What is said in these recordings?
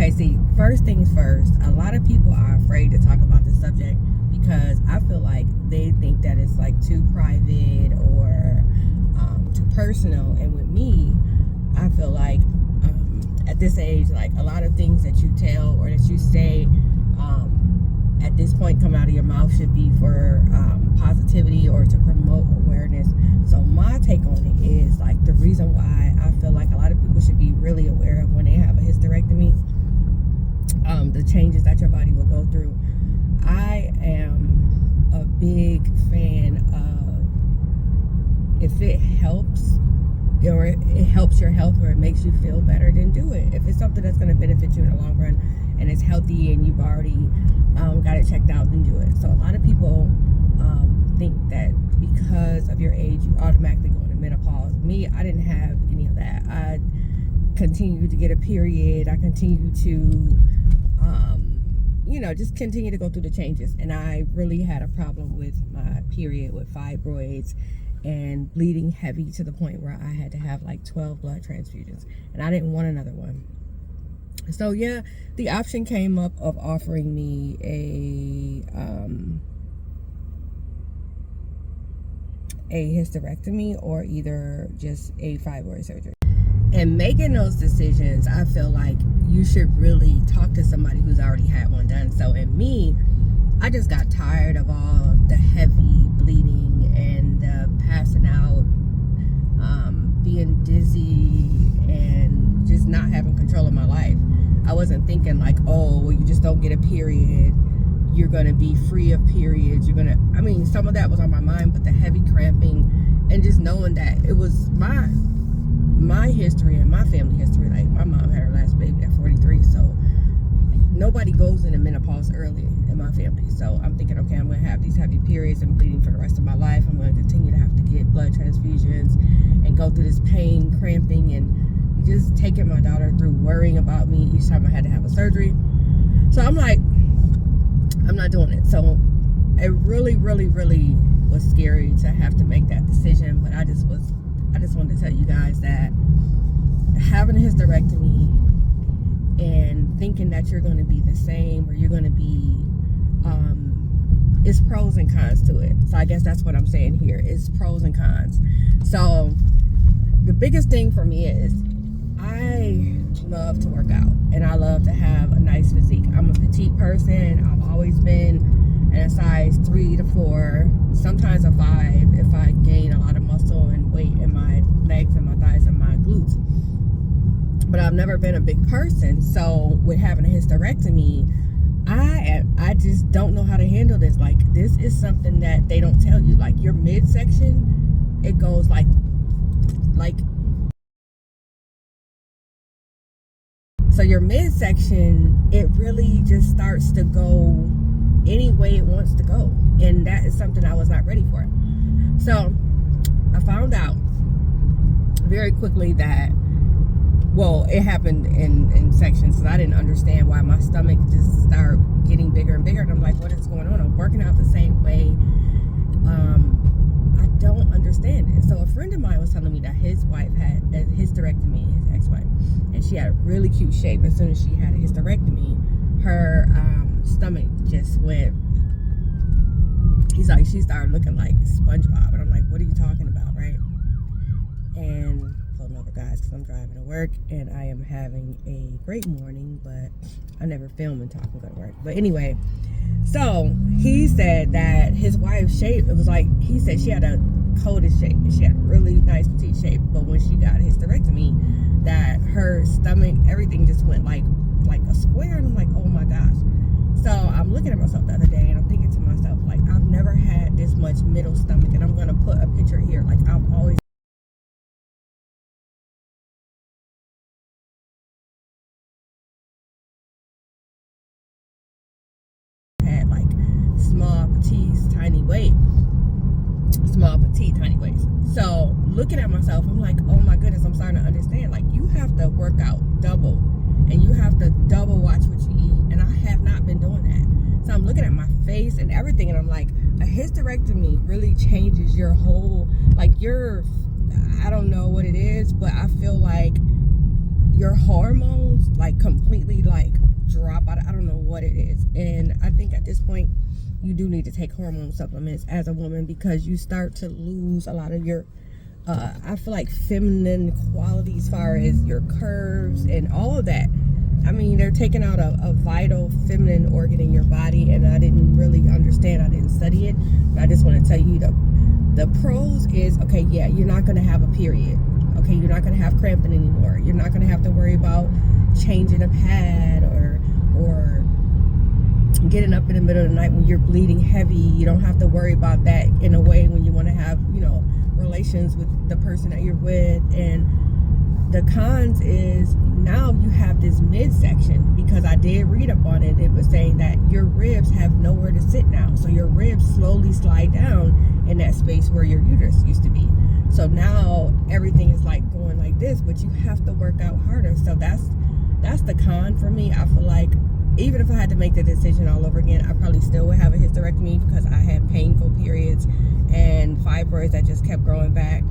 Okay, see, first things first, a lot of people are afraid to talk about this subject because I feel like they think that it's like too private or too personal. And with me, I feel like at this age, like a lot of things that you tell or that you say at this point come out of your mouth should be for positivity or to promote awareness. So my take on it is like the reason why I feel like a lot of people should be really aware of when they have a hysterectomy, the changes that your body will go through. I am a big fan of, if it helps or it helps your health or it makes you feel better, then do it. If it's something that's going to benefit you in the long run and it's healthy and you've already got it checked out, then do it. So a lot of people think that because of your age you automatically go into menopause. Me, I didn't have any of that. I continued to get a period. I continued to just continue to go through the changes, and I really had a problem with my period, with fibroids and bleeding heavy to the point where I had to have like 12 blood transfusions, and I didn't want another one. So yeah, the option came up of offering me a hysterectomy or either just a fibroid surgery. And making those decisions, I feel like you should really talk to somebody who's already had one done. So in me, I just got tired of all the heavy bleeding and passing out, being dizzy, and just not having control of my life. I wasn't thinking like, oh, well, you just don't get a period, you're gonna be free of periods, some of that was on my mind, but the heavy cramping and just knowing that it was my history and my family history. Like, my mom had her last baby at 43, so nobody goes into menopause early in my family. So I'm thinking, okay, I'm going to have these heavy periods and bleeding for the rest of my life. I'm going to continue to have to get blood transfusions and go through this pain, cramping, and just taking my daughter through worrying about me each time I had to have a surgery. So I'm like, I'm not doing it. So it really, really, really was scary to have to make that decision. But I just wanted to tell you guys that having a hysterectomy and thinking that you're going to be the same or you're going to be it's pros and cons to it. So I guess that's what I'm saying here, is pros and cons. So the biggest thing for me is I love to work out and I love to have a nice physique. I'm a petite person. I've always been in a size 3 to 4, sometimes a 5 if I gain a lot of muscle and weight in my legs and my thighs and my glutes. But I've never been a big person. So with having a hysterectomy, I just don't know how to handle this. Like, this is something that they don't tell you. Like, your midsection, it goes like so your midsection, it really just starts to go any way it wants to go, and that is something I was not ready for. So I found out very quickly that, well, it happened in sections, so I didn't understand why my stomach just started getting bigger and bigger, and I'm like, what is going on? I'm working out the same way. I don't understand it. So a friend of mine was telling me that his wife had a hysterectomy, his ex-wife, and she had a really cute shape. As soon as she had a hysterectomy, her stomach just went, he's like, she started looking like SpongeBob, and I'm like, what are you talking about, right? And pulling over, guys, because I'm driving to work and I am having a great morning, but I never film and talk and go to work. But anyway, so he said that his wife's shape, it was like, he said she had a coded shape and she had a really nice petite shape, but when she got a hysterectomy, that her stomach, everything just went like a square, and I'm like, oh my gosh. So I'm looking at myself the other day and I'm thinking to myself, like, I've never had this much middle stomach, and I'm going to put a picture here. Like, I've always had like small petite tiny waist. So looking at myself, I'm like, oh my goodness, I'm starting to understand. Like, you have to work out double, and you have to double watch what you eat, and I have not been doing that. So I'm looking at my face and everything, and I'm like, a hysterectomy really changes your whole, like, I don't know what it is, but I feel like your hormones like completely like drop out. I don't know what it is. And I think at this point you do need to take hormone supplements as a woman, because you start to lose a lot of your I feel like feminine qualities, as far as your curves and all of that. I mean, they're taking out a vital feminine organ in your body, and I didn't really understand. I didn't study it, but I just want to tell you the pros is, okay, yeah, you're not going to have a period. Okay, you're not going to have cramping anymore. You're not going to have to worry about changing a pad or getting up in the middle of the night when you're bleeding heavy. You don't have to worry about that in a way when you want to have, relations with the person that you're with. And the cons is now you have this midsection, because I did read up on it. It was saying that your ribs have nowhere to sit now. So your ribs slowly slide down in that space where your uterus used to be. So now everything is like going like this, but you have to work out harder. So that's the con for me. I feel like even if I had to make the decision all over again, I probably still would have a hysterectomy, because I had painful periods and fibroids that just kept growing back.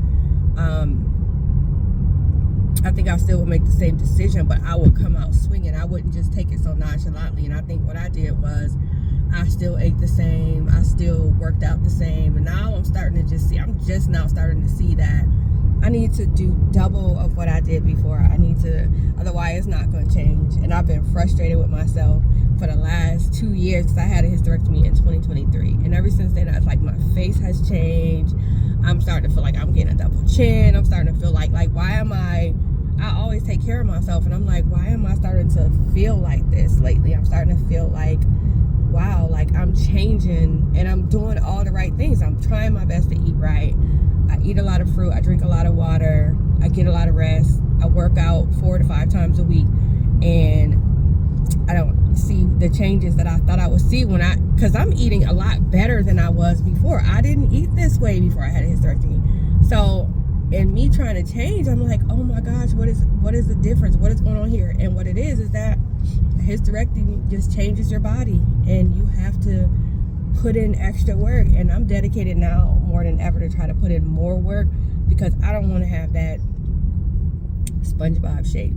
I think I still would make the same decision, but I would come out swinging. I wouldn't just take it so nonchalantly. And I think what I did was I still ate the same. I still worked out the same. And now I'm just now starting to see that I need to do double of what I did before. Otherwise it's not going to change. And I've been frustrated with myself for the last 2 years, because I had a hysterectomy in 2023. And ever since then, it's like my face has changed. I'm starting to feel like I'm getting a double chin. I'm starting to feel like why am I always take care of myself, and I'm like, why am I starting to feel like this lately? I'm starting to feel like, wow, like I'm changing and I'm doing all the right things. I'm trying my best to eat right. I eat a lot of fruit. I drink a lot of water. I get a lot of rest. I work out 4 to 5 times a week, and I don't see the changes that I thought I would see because I'm eating a lot better than I was before. I didn't eat this way before I had a hysterectomy. So in me trying to change, I'm like, oh my gosh, what is the difference? What is going on here? And what it is that a hysterectomy just changes your body, and you have to put in extra work. And I'm dedicated now more than ever to try to put in more work, because I don't want to have that SpongeBob shape.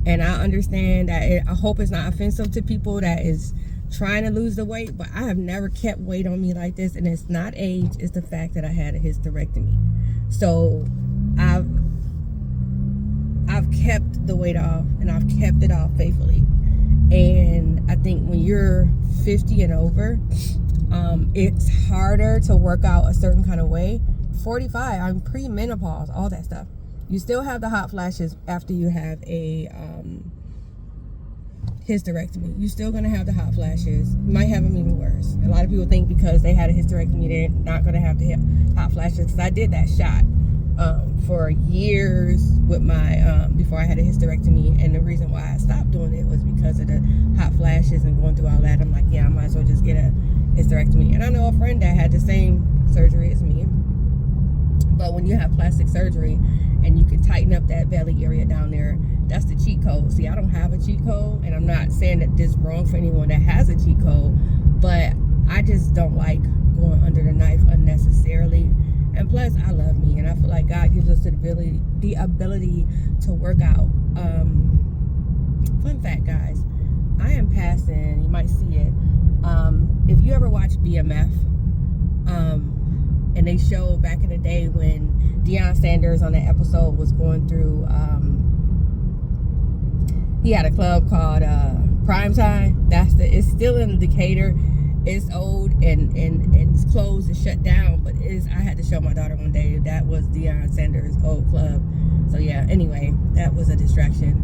And I understand that I hope it's not offensive to people that is trying to lose the weight, but I have never kept weight on me like this. And it's not age, it's the fact that I had a hysterectomy. So I've kept the weight off, and I've kept it off faithfully. And I think when you're 50 and over, it's harder to work out a certain kind of way. 45, I'm pre-menopause, all that stuff. You still have the hot flashes after you have a hysterectomy. You're still going to have the hot flashes. You might have them even worse. A lot of people think because they had a hysterectomy, they're not going to have the hot flashes. Because I did that shot for years with my before I had a hysterectomy, and the reason why I stopped doing it was because of the hot flashes and going through all that. I'm like, yeah, I might as well just get a hysterectomy. And I know a friend that had the same surgery as me. But when you have plastic surgery and you can tighten up that belly area down there, that's the cheat code. See, I don't have a cheat code, and I'm not saying that this is wrong for anyone that has a cheat code, but I just don't like going under the knife unnecessarily. And plus, I love me, and I feel like God gives us the ability to work out. Fun fact, guys, I am passing, you might see it, if you ever watch BMF, and they showed back in the day when Deion Sanders on that episode was going through, he had a club called Primetime. It's still in Decatur. It's old and it's closed and shut down, but I had to show my daughter one day. That was Deion Sanders' old club. So yeah, anyway, that was a distraction.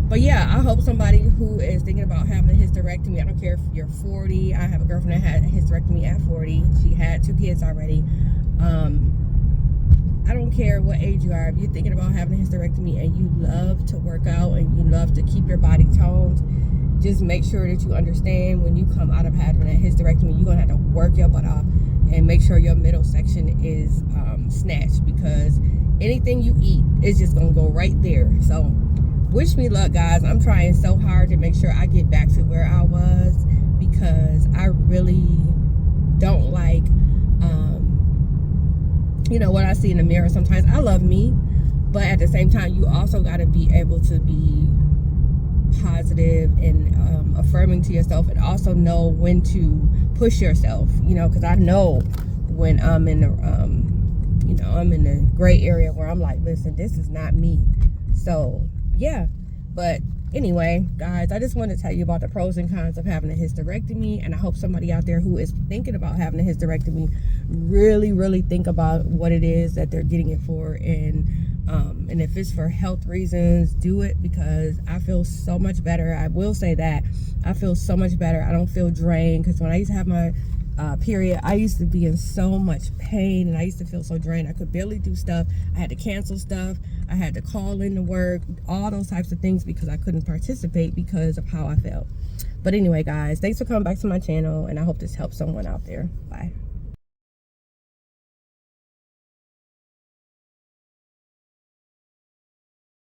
But yeah, I hope somebody who is thinking about having a hysterectomy, I don't care if you're 40. I have a girlfriend that had a hysterectomy at 40. She had 2 kids already. I don't care what age you are. If you're thinking about having a hysterectomy and you love to work out and you love to keep your body toned, just make sure that you understand when you come out of having a hysterectomy, you're going to have to work your butt off and make sure your middle section is snatched, because anything you eat is just going to go right there. So wish me luck, guys. I'm trying so hard to make sure I get back to where I was, because I really don't like, what I see in the mirror sometimes. I love me, But at the same time, you also got to be able to be positive and affirming to yourself, and also know when to push yourself, you know, because I know when I'm in the you know, I'm in the gray area where I'm like, listen, this is not me. So yeah. But anyway, guys, I just want to tell you about the pros and cons of having a hysterectomy, and I hope somebody out there who is thinking about having a hysterectomy really think about what it is that they're getting it for, and if it's for health reasons, do it, because I feel so much better. I will say that I feel so much better. I don't feel drained, because when I used to have my period, I used to be in so much pain, and I used to feel so drained. I could barely do stuff. I had to cancel stuff. I had to call in to work, all those types of things, because I couldn't participate because of how I felt. But anyway, guys, thanks for coming back to my channel, and I hope this helps someone out there. Bye.